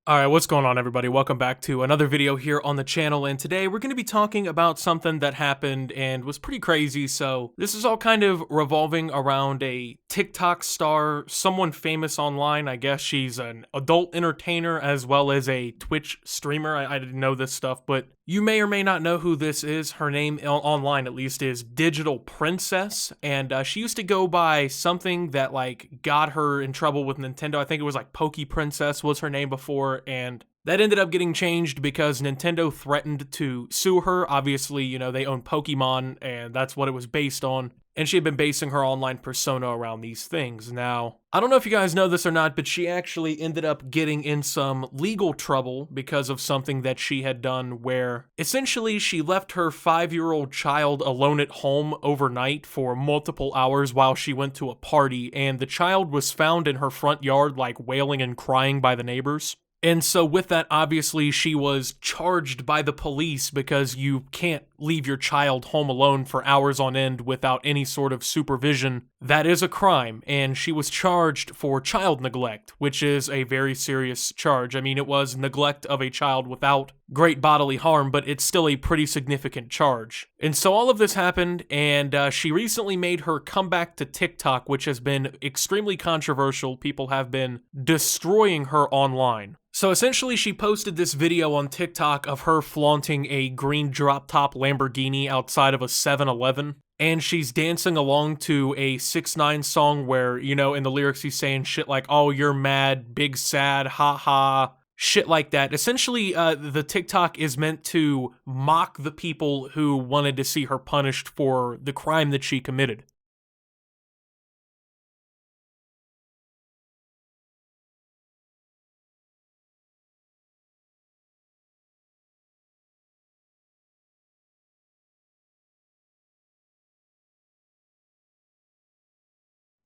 Alright, what's going on everybody? Welcome back to another video here on the channel, and today we're going to be talking about something that happened and was pretty crazy. So this is all kind of revolving around a TikTok star, someone famous online. I guess she's an adult entertainer as well as a Twitch streamer. I didn't know this stuff, but you may or may not know who this is. Her name online at least is Digital Princess, and she used to go by something that like got her in trouble with Nintendo. I think it was like Pokey Princess was her name before, and that ended up getting changed because Nintendo threatened to sue her. Obviously, you know, they own Pokemon, and that's what it was based on. And she had been basing her online persona around these things. Now, I don't know if you guys know this or not, but she actually ended up getting in some legal trouble because of something that she had done where essentially she left her 5-year-old child alone at home overnight for multiple hours while she went to a party, and the child was found in her front yard like wailing and crying by the neighbors. And so with that, obviously, she was charged by the police because you can't leave your child home alone for hours on end without any sort of supervision. That is a crime, and she was charged for child neglect, which is a very serious charge. I mean, it was neglect of a child without great bodily harm, but it's still a pretty significant charge. And so all of this happened, and she recently made her comeback to TikTok, which has been extremely controversial. People have been destroying her online. So essentially, she posted this video on TikTok of her flaunting a green drop-top Lamborghini outside of a 7-Eleven, and she's dancing along to a 6ix9ine song where, you know, in the lyrics he's saying shit like, "Oh, you're mad, big sad, ha ha," shit like that. Essentially, the TikTok is meant to mock the people who wanted to see her punished for the crime that she committed.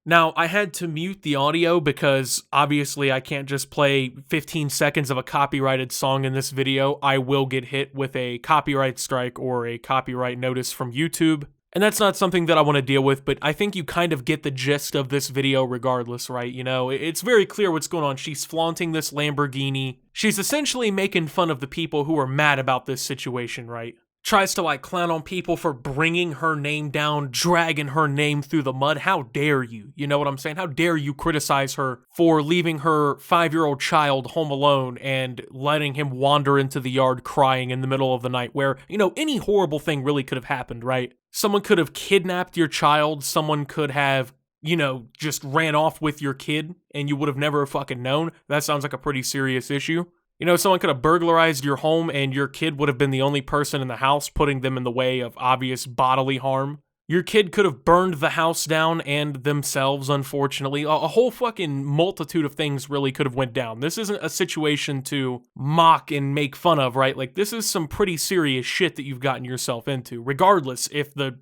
Now, I had to mute the audio because obviously I can't just play 15 seconds of a copyrighted song in this video. I will get hit with a copyright strike or a copyright notice from YouTube. And that's not something that I want to deal with, but I think you kind of get the gist of this video regardless, right? You know, it's very clear what's going on. She's flaunting this Lamborghini. She's essentially making fun of the people who are mad about this situation, right? Tries to like clown on people for bringing her name down, dragging her name through the mud. How dare you? You know what I'm saying? How dare you criticize her for leaving her 5-year-old child home alone and letting him wander into the yard crying in the middle of the night where, you know, any horrible thing really could have happened, right? Someone could have kidnapped your child. Someone could have, you know, just ran off with your kid and you would have never fucking known. That sounds like a pretty serious issue. You know, someone could have burglarized your home and your kid would have been the only person in the house, putting them in the way of obvious bodily harm. Your kid could have burned the house down and themselves, unfortunately. A whole fucking multitude of things really could have went down. This isn't a situation to mock and make fun of, right? Like, this is some pretty serious shit that you've gotten yourself into, regardless if the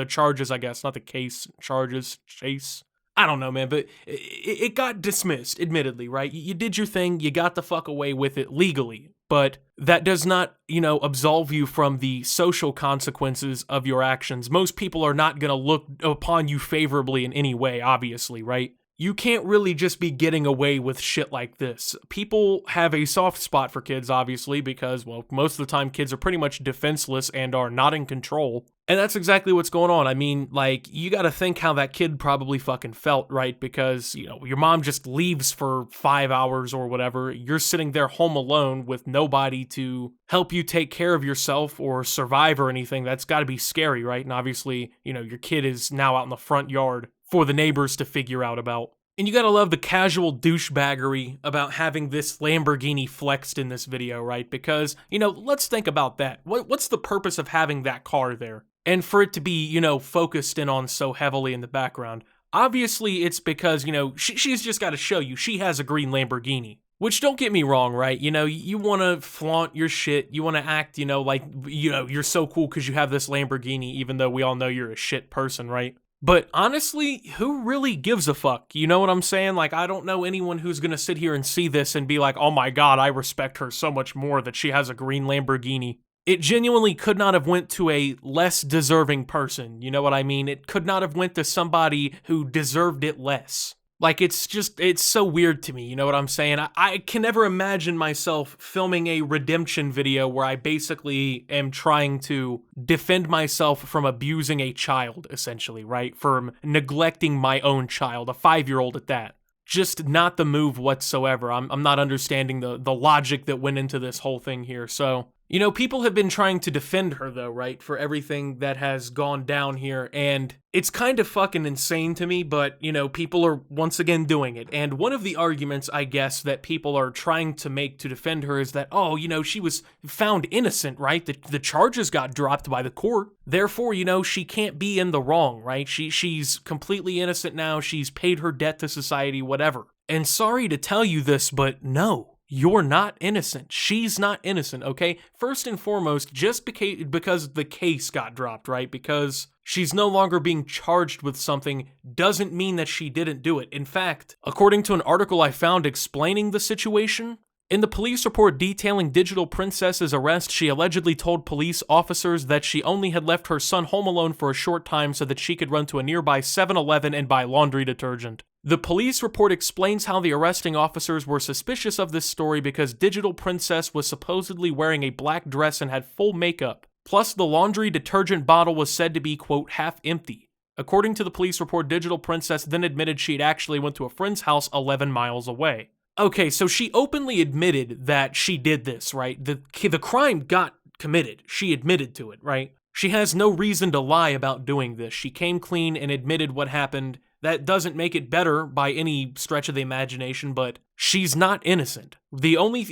charges, I guess, not the case, charges, chase. I don't know, man, but it got dismissed, admittedly, right? You did your thing, you got the fuck away with it legally, but that does not, you know, absolve you from the social consequences of your actions. Most people are not gonna look upon you favorably in any way, obviously, right? You can't really just be getting away with shit like this. People have a soft spot for kids, obviously, because, well, most of the time kids are pretty much defenseless and are not in control. And that's exactly what's going on. I mean, like, you gotta think how that kid probably fucking felt, right? Because, you know, your mom just leaves for 5 hours or whatever. You're sitting there home alone with nobody to help you take care of yourself or survive or anything. That's gotta be scary, right? And obviously, you know, your kid is now out in the front yard for the neighbors to figure out about. And you gotta love the casual douchebaggery about having this Lamborghini flexed in this video, right? Because, you know, let's think about that. What's the purpose of having that car there? And for it to be, you know, focused in on so heavily in the background. Obviously, it's because, you know, she's just gotta show you she has a green Lamborghini. Which, don't get me wrong, right? You know, you want to flaunt your shit. You want to act, you know, like, you know, you're so cool because you have this Lamborghini, even though we all know you're a shit person, right? But honestly, who really gives a fuck? You know what I'm saying? Like, I don't know anyone who's gonna sit here and see this and be like, oh my god, I respect her so much more that she has a green Lamborghini. It genuinely could not have went to a less deserving person, you know what I mean? It could not have went to somebody who deserved it less. Like, it's so weird to me, you know what I'm saying? I can never imagine myself filming a redemption video where I basically am trying to defend myself from abusing a child, essentially, right? From neglecting my own child, a 5-year-old at that. Just not the move whatsoever. I'm not understanding the logic that went into this whole thing here. So, you know, people have been trying to defend her though, right? For everything that has gone down here. And it's kind of fucking insane to me, but, you know, people are once again doing it. And one of the arguments, I guess, that people are trying to make to defend her is that, oh, you know, she was found innocent, right? The charges got dropped by the court. Therefore, you know, she can't be in the wrong, right? She's completely innocent now. She's paid her debt to society, whatever. And sorry to tell you this, but no. You're not innocent. She's not innocent, okay? First and foremost, just because the case got dropped, right? Because she's no longer being charged with something doesn't mean that she didn't do it. In fact, according to an article I found explaining the situation, in the police report detailing Digital Princess's arrest, she allegedly told police officers that she only had left her son home alone for a short time so that she could run to a nearby 7-Eleven and buy laundry detergent. The police report explains how the arresting officers were suspicious of this story because Digital Princess was supposedly wearing a black dress and had full makeup. Plus, the laundry detergent bottle was said to be, quote, half empty. According to the police report, Digital Princess then admitted she'd actually went to a friend's house 11 miles away. Okay, so she openly admitted that she did this, right? The crime got committed. She admitted to it, right? She has no reason to lie about doing this. She came clean and admitted what happened. That doesn't make it better by any stretch of the imagination, but she's not innocent.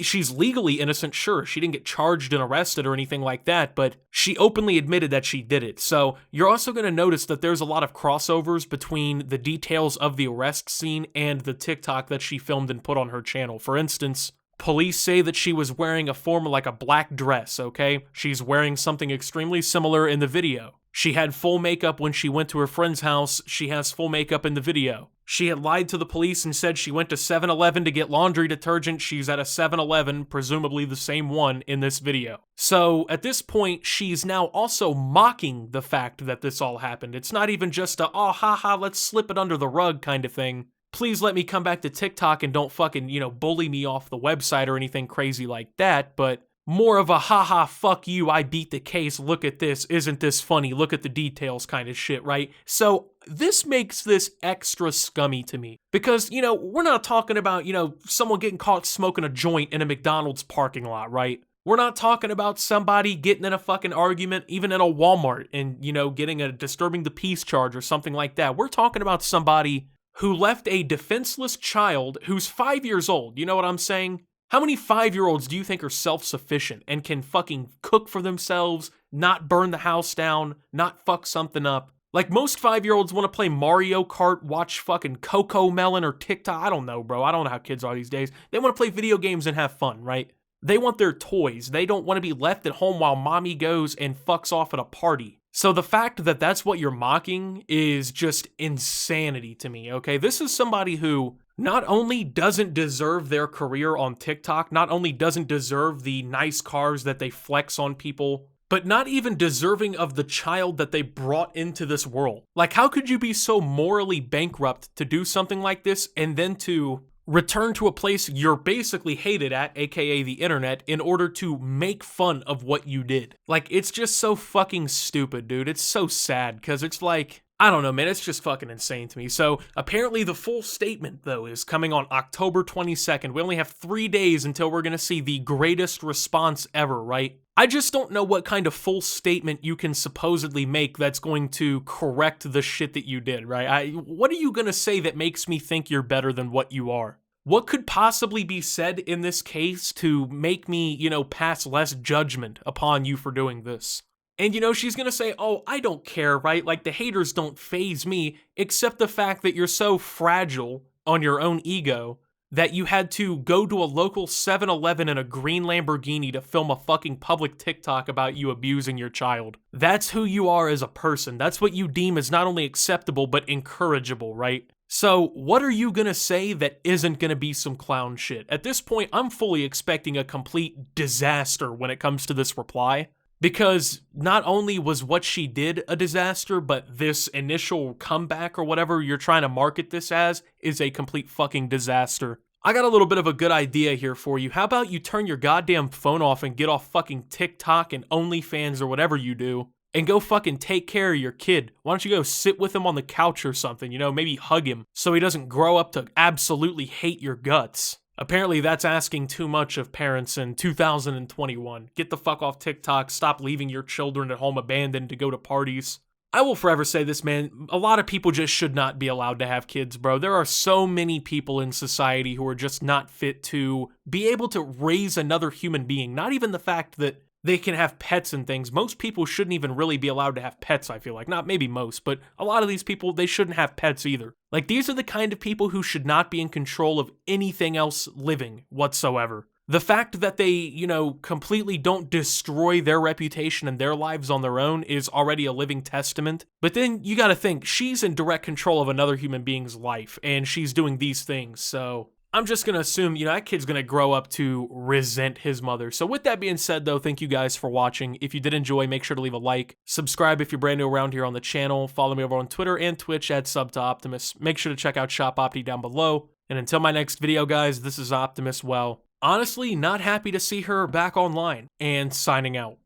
She's legally innocent, sure. She didn't get charged and arrested or anything like that, but she openly admitted that she did it. So you're also going to notice that there's a lot of crossovers between the details of the arrest scene and the TikTok that she filmed and put on her channel. For instance, police say that she was wearing a black dress, okay? She's wearing something extremely similar in the video. She had full makeup when she went to her friend's house. She has full makeup in the video. She had lied to the police and said she went to 7-Eleven to get laundry detergent. She's at a 7-Eleven, presumably the same one in this video. So at this point, she's now also mocking the fact that this all happened. It's not even just a, oh, haha, let's slip it under the rug kind of thing. Please let me come back to TikTok and don't fucking, you know, bully me off the website or anything crazy like that, but more of a haha, fuck you, I beat the case, look at this, isn't this funny, look at the details kind of shit, right? So this makes this extra scummy to me because, you know, we're not talking about, you know, someone getting caught smoking a joint in a McDonald's parking lot, right? We're not talking about somebody getting in a fucking argument even in a Walmart and, you know, getting a disturbing the peace charge or something like that. We're talking about somebody who left a defenseless child who's 5 years old, you know what I'm saying? How many 5-year-olds do you think are self-sufficient and can fucking cook for themselves, not burn the house down, not fuck something up? Like, most 5-year-olds want to play Mario Kart, watch fucking Coco Melon or TikTok. I don't know, bro. I don't know how kids are these days. They want to play video games and have fun, right? They want their toys. They don't want to be left at home while mommy goes and fucks off at a party. So the fact that that's what you're mocking is just insanity to me, okay? This is somebody who not only doesn't deserve their career on TikTok, not only doesn't deserve the nice cars that they flex on people, but not even deserving of the child that they brought into this world. Like, how could you be so morally bankrupt to do something like this and then to return to a place you're basically hated at, aka the internet, in order to make fun of what you did? Like, it's just so fucking stupid, dude. It's so sad, because it's like, I don't know, man, it's just fucking insane to me. So, apparently the full statement, though, is coming on October 22nd. We only have 3 days until we're gonna see the greatest response ever, right? I just don't know what kind of full statement you can supposedly make that's going to correct the shit that you did, right? What are you gonna say that makes me think you're better than what you are? What could possibly be said in this case to make me, you know, pass less judgment upon you for doing this? And, you know, she's gonna say, oh, I don't care, right? Like, the haters don't faze me, except the fact that you're so fragile on your own ego that you had to go to a local 7-Eleven in a green Lamborghini to film a fucking public TikTok about you abusing your child. That's who you are as a person. That's what you deem as not only acceptable, but encourageable, right? So, what are you gonna say that isn't gonna be some clown shit? At this point, I'm fully expecting a complete disaster when it comes to this reply. Because not only was what she did a disaster, but this initial comeback or whatever you're trying to market this as is a complete fucking disaster. I got a little bit of a good idea here for you. How about you turn your goddamn phone off and get off fucking TikTok and OnlyFans or whatever you do, and go fucking take care of your kid? Why don't you go sit with him on the couch or something, you know, maybe hug him so he doesn't grow up to absolutely hate your guts. Apparently that's asking too much of parents in 2021. Get the fuck off TikTok, stop leaving your children at home abandoned to go to parties. I will forever say this, man, a lot of people just should not be allowed to have kids, bro. There are so many people in society who are just not fit to be able to raise another human being. Not even the fact that they can have pets and things. Most people shouldn't even really be allowed to have pets, I feel like. Not maybe most, but a lot of these people, they shouldn't have pets either. Like, these are the kind of people who should not be in control of anything else living whatsoever. The fact that they, you know, completely don't destroy their reputation and their lives on their own is already a living testament. But then you gotta think, she's in direct control of another human being's life, and she's doing these things, so I'm just gonna assume, you know, that kid's gonna grow up to resent his mother. So with that being said, though, thank you guys for watching. If you did enjoy, make sure to leave a like. Subscribe if you're brand new around here on the channel. Follow me over on Twitter and Twitch at @SubToOptimus. Make sure to check out Shop Opti down below. And until my next video, guys, this is Optimus. Well, honestly, not happy to see her back online, and signing out.